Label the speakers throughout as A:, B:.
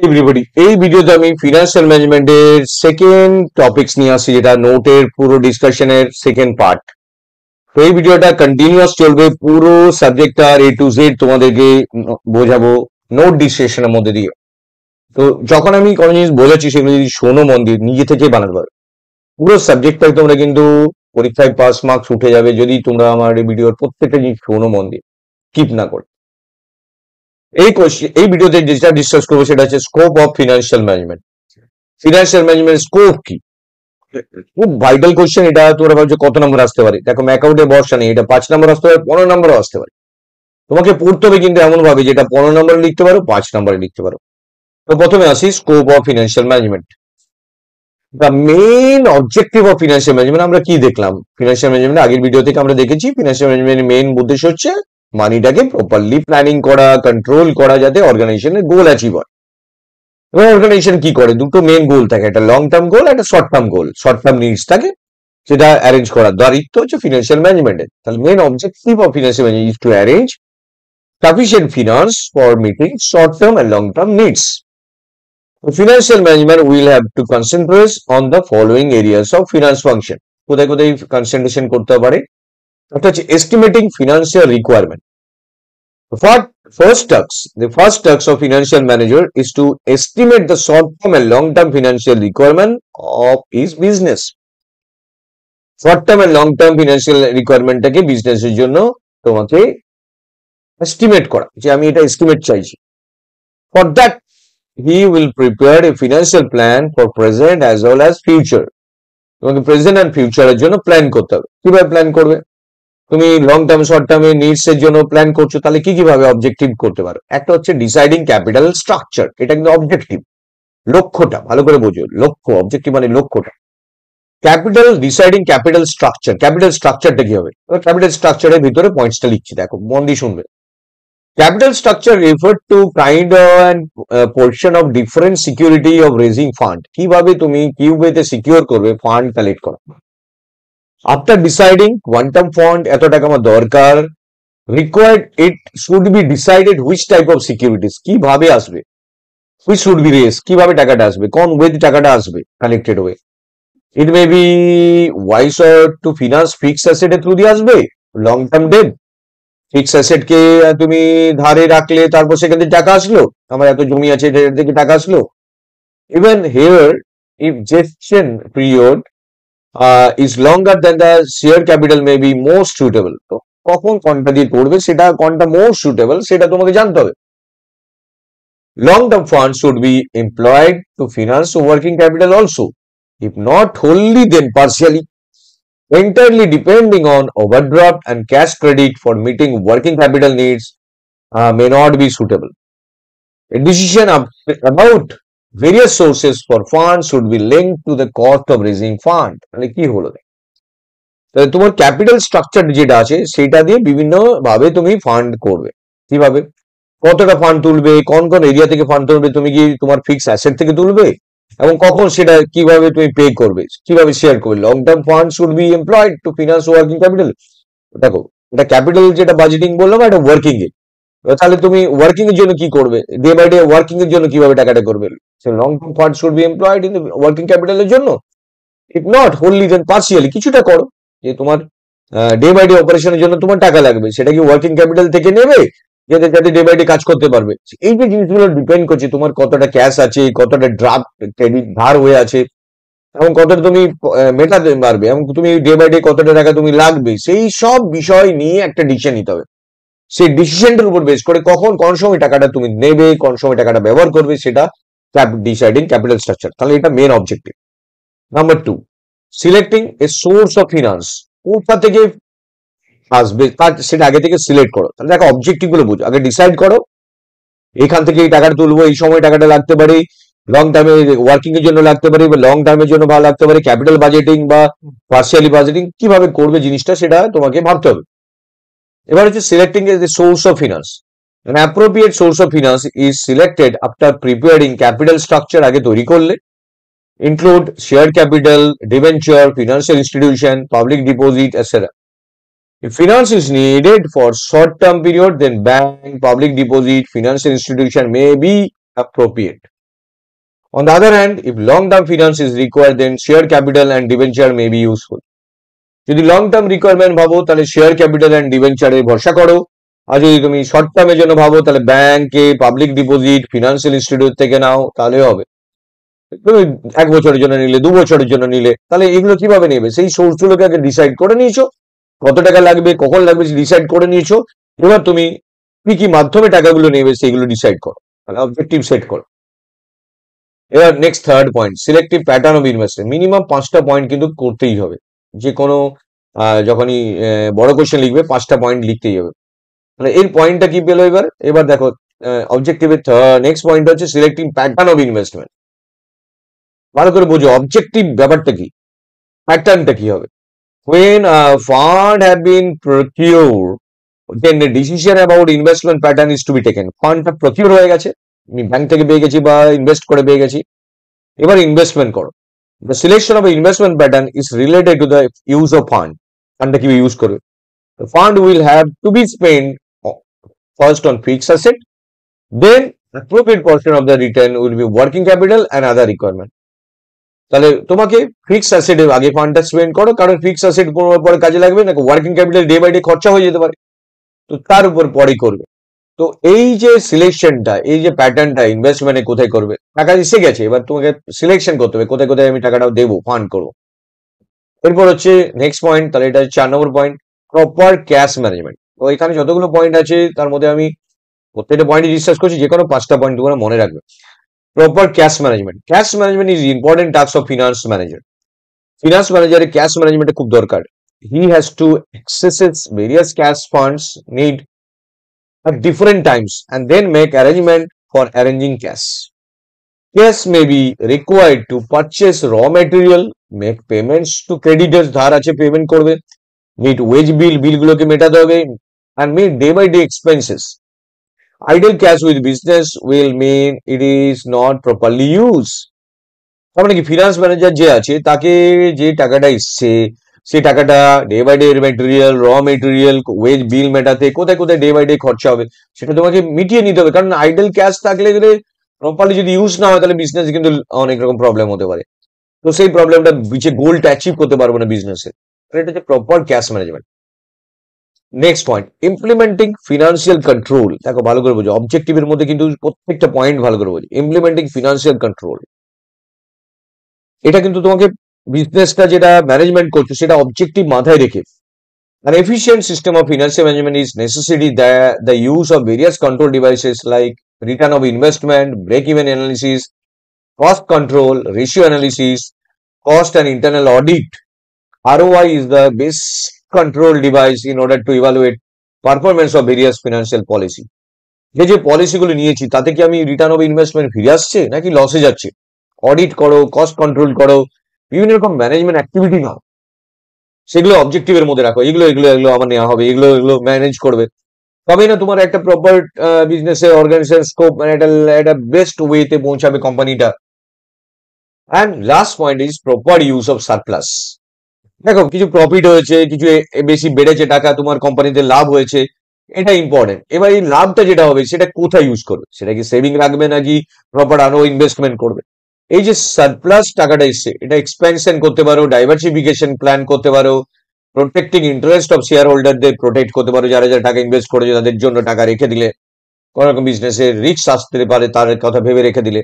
A: Everybody, এই ভিডিওতে আমি ফিনান্সিয়াল ম্যানেজমেন্টের সেকেন্ড টপিকস নিয়ে আসছি, যেটা নোটের পুরো ডিসকাশনের সেকেন্ড পার্ট। তো এই ভিডিওটা কন্টিনিউয়াস চলবে, পুরো সাবজেক্টটা এ টু জেড তোমাদেরকে বোঝাবো নোট ডিসকাশনের মধ্যে দিয়ে। তো যখন আমি কোনো জিনিস বোঝাচ্ছি সেগুলো যদি শোনো মন দিয়ে, নিজে থেকে বানাতে পারো। পুরো সাবজেক্টটা তোমরা কিন্তু পরীক্ষায় পাস মার্কস উঠে যাবে যদি তোমরা আমার এই ভিডিওর প্রত্যেকটা জিনিস শোনো মন দিয়ে, স্কিপ না করে। এই ভিডিওতে যেটা ডিসকাস করবো সেটা হচ্ছে scope of financial management. Financial management scope কি? খুব ভাইটাল কোশ্চেন এটা। তোমরা ভাবছো কত নম্বর আসতে পারে? দেখো, অ্যাকাউন্টে ভরসা নেই, এটা 5 নম্বর আসতে পারে, 15 নম্বরও আসতে পারে। তোমাকে পড়তে হবে কিন্তু এমন ভাবে যেটা 15 নম্বরে লিখতে পারো, 5 নম্বরে লিখতে পারো। তো প্রথমে আসি scope of financial management. The main objective of financial management আমরা কি দেখলাম? ফিনান্সিয়াল ম্যানেজমেন্ট আগের ভিডিও থেকে আমরা দেখেছি, ফিনান্সিয়াল ম্যানেজমেন্টের মেইন উদ্দেশ্য হচ্ছে মানিটাকে প্রপারলি প্ল্যানিং করা, কন্ট্রোল করা, যাতে অর্গানাইজেশনের গোল অ্যাচিভ হয়। এবং অর্গানাইজেশন কি করে? দুটো মেইন গোল থাকে, একটা লং টার্ম গোল, একটা short term goal. Short term needs থাকে, সেটা অ্যারেঞ্জ করার দায়িত্ব হচ্ছে ফিনান্সিয়াল ম্যানেজমেন্টের। তাহলে main objective of financial management is to arrange sufficient finance for meeting short term and long term needs. Financial management will have to concentrate on the following areas of finance function. কোথায় কোথায় concentration করতে পারে? একটা হচ্ছে estimating financial requirement. The first task of financial manager is to estimate the short-term and long-term financial requirement of his business. Short-term and long-term financial requirement টাকে বিজনেসের জন্য তোমাকে এস্টিমেট করা, যে আমি এটা এস্টিমেট চাইছি। For that, he will prepare a financial plan for present as well as future. তোমাকে প্রেজেন্ট এন্ড ফিউচারের জন্য প্ল্যান করতে হবে। কিভাবে প্ল্যান করবে? তুমি লং টার্ম শর্ট টার্মে নিডস এর জন্য প্ল্যান করছো, তাহলে কি কিভাবে অবজেক্টিভ করতে পারো? একটা হচ্ছে ডিসাইডিং ক্যাপিটাল স্ট্রাকচার, এটা কিন্তু অবজেক্টিভ। লক্ষ্যটা ভালো করে বোঝো, লক্ষ্য, অবজেক্টিভ মানে লক্ষ্যটা। ডিসাইডিং ক্যাপিটাল স্ট্রাকচার, ক্যাপিটাল স্ট্রাকচারটা কি হবে? ক্যাপিটাল স্ট্রাকচারের ভিতরে পয়েন্টসটা লিখছি, দেখো মন দিয়ে শুনবে। Capital structure refer to kind and portion of different security of raising fund. কিভাবে তুমি কিউবেতে সিকিউর করবে ফান্ড কালেক্ট করা। আফটার ডিসাইডিং কোয়ান্টাম ফান্ড, এত টাকা আমার দরকার, required, it should be decided which type of securities, কিভাবে আসবে, which should be raised, কিভাবে টাকাটা আসবে, কোন ওয়েতে টাকাটা আসবে, collected way. It may be wiser to finance fixed asset এর থ্রু দিয়ে আসবে, long term debt. Fixed asset কে তুমি ধারে রাখলে, তারপর সেখান থেকে টাকা আসলো, আমার এত জমি আছে এর থেকে টাকা আসলো। Even here, if gestation period is longer than the share capital may be more suitable. তো কখন কোনটা দিয়ে করবে, সেটা কোনটা মোর সুটেবল সেটা তোমাকে জানতে হবে। Long term fund should be employed to finance working capital also, if not wholly then partially. Entirely depending on overdraft and cash credit for meeting working capital needs may not be suitable. A decision about various sources for funds should be linked to the cost of raising fund. মানে কি হলো? তোমার capital structure যেটা আছে সেটা দিয়ে বিভিন্ন ভাবে তুমি ফান্ড করবে। কিভাবে? কতটা ফান্ড তুলবে, কোন কোন এরিয়া থেকে ফান্ড তুলবে, তুমি কি তোমার ফিক্স অ্যাসেট থেকে তুলবে, এবং কখন সেটা কিভাবে তুমি পে করবে, কিভাবে শেয়ার করবে। Long term fund should be employed to finance working capital. দেখো, এটা ক্যাপিটাল যেটা বাজেটিং বললাম, এটা ওয়ার্কিং এ। তাহলে তুমি ওয়ার্কিং এর জন্য কি করবে, ডে বাই ডে ওয়ার্কিং এর জন্য কিভাবে টাকাটা করবে। Long term fund should be employed in working ক্যাপিটালের জন্য, if not wholly then partially, কিছুটা করো, যে তোমার ডে বাই ডে অপারেশনের জন্য তোমার টাকা লাগবে, সেটা কি ওয়ার্কিং ক্যাপিটাল থেকে নেবে, যাতে যাতে ডে বাই ডে কাজ করতে পারবে। এই যে জিনিসগুলো ডিপেন্ড করছে তোমার কতটা ক্যাশ আছে, কতটা ড্রাফট ক্রেডিট ধার হয়ে আছে, এবং কতটা তুমি মেটাতে পারবে, এবং তুমি ডে বাই ডে কতটা টাকা তুমি লাগবে, সেই সব বিষয় নিয়ে একটা ডিসিশন নিতে হবে। সেই ডিসিশনটার উপর বেস করে কখন কোন সময় টাকাটা তুমি নেবে, কোন সময় টাকাটা ব্যবহার করবে, সেটা ডিসাইডিং ক্যাপিটাল স্ট্রাকচার। তাহলে এটা main objective. Number 2, selecting a source of finance. কোথা থেকে আসবে সেটা আগে থেকে সিলেক্ট করো। তাহলে দেখো, অবজেক্টিভ গুলো বুঝো, আগে ডিসাইড করো এখান থেকে এই টাকাটা তুলবো, এই সময় টাকাটা লাগতে পারে, লং টার্মে ওয়ার্কিং এর জন্য লাগতে পারে, বা লং টার্মের জন্য ভালো লাগতে পারে, ক্যাপিটাল বাজেটিং বা পার্সিয়ালি বাজেটিং কিভাবে করবে জিনিসটা, সেটা তোমাকে ভাবতে হবে। এবার হচ্ছে selecting a source of finance. An appropriate source of finance is selected after preparing capital structure আগে তৈরি করলে, include share capital, debenture, financial institution, public deposit, etc. If finance is needed for short-term period, then bank, public deposit, financial institution may be appropriate. On the other hand, if long-term finance is required, then share capital and debenture may be useful. যদি long term requirement ভাবো তাহলে share capital and ডিবেঞ্চারে ভরসা করো, আর যদি তুমি short টার্মের জন্য ভাবো তাহলে ব্যাংকে পাবলিক ডিপোজিট ফিনান্সিয়াল ইনস্টিটিউট থেকে নাও, তাহলে হবে। তুমি 1 বছরের জন্য নিলে, 2 বছরের জন্য নিলে, তাহলে এগুলো কিভাবে নেবে? সেই সোর্সগুলোকে আগে ডিসাইড করে নিয়েছো, কত টাকা লাগবে, কখন লাগবে ডিসাইড করে নিয়েছো। এবার তুমি কি কি মাধ্যমে টাকাগুলো নেবে সেইগুলো ডিসাইড করো, তাহলে অবজেক্টিভ সেট করো। এবার next third point, selective pattern of investment. Minimum 5টা পয়েন্ট কিন্তু করতেই হবে। যে কোনো যখনই বড় কোশ্চেন লিখবে 5টা পয়েন্ট লিখতেই হবে। তাহলে এর পয়েন্টটা কি পেলো? এবার এবার দেখো অবজেক্টিভের নেক্সট পয়েন্ট হচ্ছে সিলেক্টিং প্যাটার্ন অফ ইনভেস্টমেন্ট। ভালো করে বোঝো অবজেক্টিভ ব্যাপারটা কি, প্যাটার্নটা কি হবে। When a fund have been procured, then the decision about investment pattern is to be taken. ফান্ডটা প্রকিউর হয়ে গেছে, আমি ব্যাংক থেকে পেয়ে গেছি বা ইনভেস্ট করে পেয়ে গেছি, এবার ইনভেস্টমেন্ট করো। The selection of investment pattern is related to the use of fund. ফান্ডটা কিভাবে ইউজ করবে। The fund will have to be spent first on fixed asset, then appropriate portion of the return will be working capital and other requirement. তাহলে তোমাকে fixed অ্যাসেটে আগে ফান্ডটা spend করো, কারণ fixed asset পরে কাজে লাগবে না, working capital day by day খরচা হয়ে যেতে পারে, তো তার উপর পরে করবে। তো এই যে সিলেকশনটা, এই যে প্যাটার্নটা ইনভেস্টমেন্টে কোথায় করবে, টাকা এসে গেছে, এবার তোমাকে সিলেকশন করতে হবে কোথায় কোথায় আমি টাকাটা দেবো, ফান্ড করবো। এরপর হচ্ছে নেক্সট পয়েন্ট, তাহলে এটা 4 নম্বর পয়েন্ট, প্রপার ক্যাশ ম্যানেজমেন্ট। তো এখানে যতগুলো পয়েন্ট আছে তার মধ্যে আমি প্রত্যেকটা পয়েন্টে ডিসকাস করছি, যে কোনো 5টা পয়েন্ট তোমরা মনে রাখবে। Proper cash management. Cash management is important task of finance manager. Finance ম্যানেজারের ক্যাশ ম্যানেজমেন্টটা খুব দরকার। He has to access various cash funds need at different times and then make arrangement for arranging cash. Cash may be required to purchase raw material, make payments to creditors, ধার আছে payment করবে, meet wage বিলগুলোকে মেটাতে হবে, and meet day by day expenses. Idle cash with business will mean it is not properly used. তার মানে কি, finance manager যে আছে তাকে যে টাকাটা এসছে সেই টাকাটা day by day material, raw material, wage bill মেটাতে কোথায় কোথায় ডে বাই ডে খরচা হবে সেটা তোমাকে মিটিয়ে নিতে হবে। কারণ আইডল ক্যাশ থাকলে প্রপারলি যদি ইউজ না হয় তাহলে বিজনেস কিন্তু অনেক রকম প্রবলেম হতে পারে। তো সেই প্রবলেমটা যে গোলটা অ্যাচিভ করতে পারবো না বিজনেসে, এটা হচ্ছে proper cash management. Next point, implementing financial control. দেখো ভালো করে বোঝো, অবজেক্টিভের মধ্যে কিন্তু প্রত্যেকটা পয়েন্ট ভালো করে বোঝো। ইমপ্লিমেন্টিং ফিনান্সিয়াল কন্ট্রোল, এটা কিন্তু তোমাকে বিজনেসটা যেটা ম্যানেজমেন্ট করছো সেটা অবজেক্টিভ মাথায় রেখে। An efficient system of financial management is necessary that the use of various control devices like return of investment, break-even analysis, cost control, ratio analysis, cost and internal audit. ROI is the best control device in order to evaluate performance of various financial policy. যে পলিসিগুলো নিয়েছি তাতে কি আমি return of investment ফিরে আসছে নাকি লসে যাচ্ছে, অডিট করো, কস্ট কন্ট্রোল করো, বিভিন্ন রকম ম্যানেজমেন্ট অ্যাক্টিভিটি নাও, সেগুলো অবজেক্টিভের মধ্যে রাখো। এগুলো এগুলো এগুলো আমার নেওয়া হবে, এগুলো এগুলো ম্যানেজ করবে, তবেই না তোমার একটা প্রপার বিজনেসের অর্গানাইজেশন স্কোপ মানে একটা বেস্ট ওয়েতে পৌঁছাবে কোম্পানিটা। And last point is proper use of surplus. দেখো কিছু প্রফিট হয়েছে, কিছু বেশি বেড়েছে টাকা, তোমার কোম্পানিতে লাভ হয়েছে, এটা ইম্পর্টেন্ট। এবার এই লাভটা যেটা হবে সেটা কোথায় ইউজ করবে, সেটা কি সেভিং রাখবে নাকি প্রপার আরো ইনভেস্টমেন্ট করবে। এই যে সারপ্লাস টাকাটা এসছে এটা এক্সপেনশন করতে পারো, ডাইভার্সিফিকেশন প্ল্যান করতে পারো, প্রোটেক্টিং ইন্টারেস্ট অফ শেয়ার হোল্ডারদের প্রোটেক্ট করতে পারো, যারা যারা টাকা ইনভেস্ট করেছে তাদের জন্য টাকা রেখে দিলে, কোন রকম বিজনেসের রিস্ক আসতে পারে তার কথা ভেবে রেখে দিলে,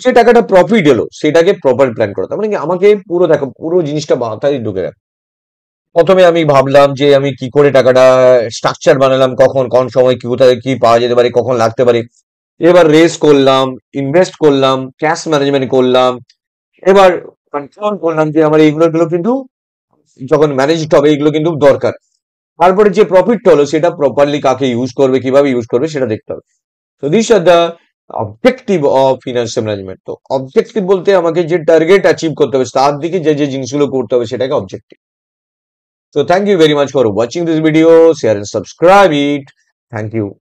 A: যে টাকাটা প্রফিট এলো সেটাকে প্রপার প্ল্যান করো। তার মানে কি, আমাকে পুরো দেখো পুরো জিনিসটা মাথায় ঢুকে রাখো। প্রথমে আমি ভাবলাম যে আমি কি করে টাকাটা স্ট্রাকচার বানালাম, কখন কোন সময় কি কোথায় কি পাওয়া যেতে পারে, কখন লাগতে পারে, এবার রেস করলাম, ইনভেস্ট করলাম, ক্যাশ ম্যানেজমেন্ট করলাম, এবার কন্ট্রোল করলাম যে আমার এইগুলো কিন্তু যখন ম্যানেজড হবে এগুলো কিন্তু দরকার। তারপরে যে প্রফিটটা হলো সেটা প্রপারলি কাকে ইউজ করবে, কিভাবে ইউজ করবে সেটা দেখতে হবে। তো this are the objective of financial management. তো অবজেক্টিভ বলতে আমাকে যে টার্গেট অ্যাচিভ করতে হবে তার দিকে যে যে জিনিসগুলো করতে হবে সেটাকে objective. So thank you very much for watching this video. Share and subscribe it. Thank you.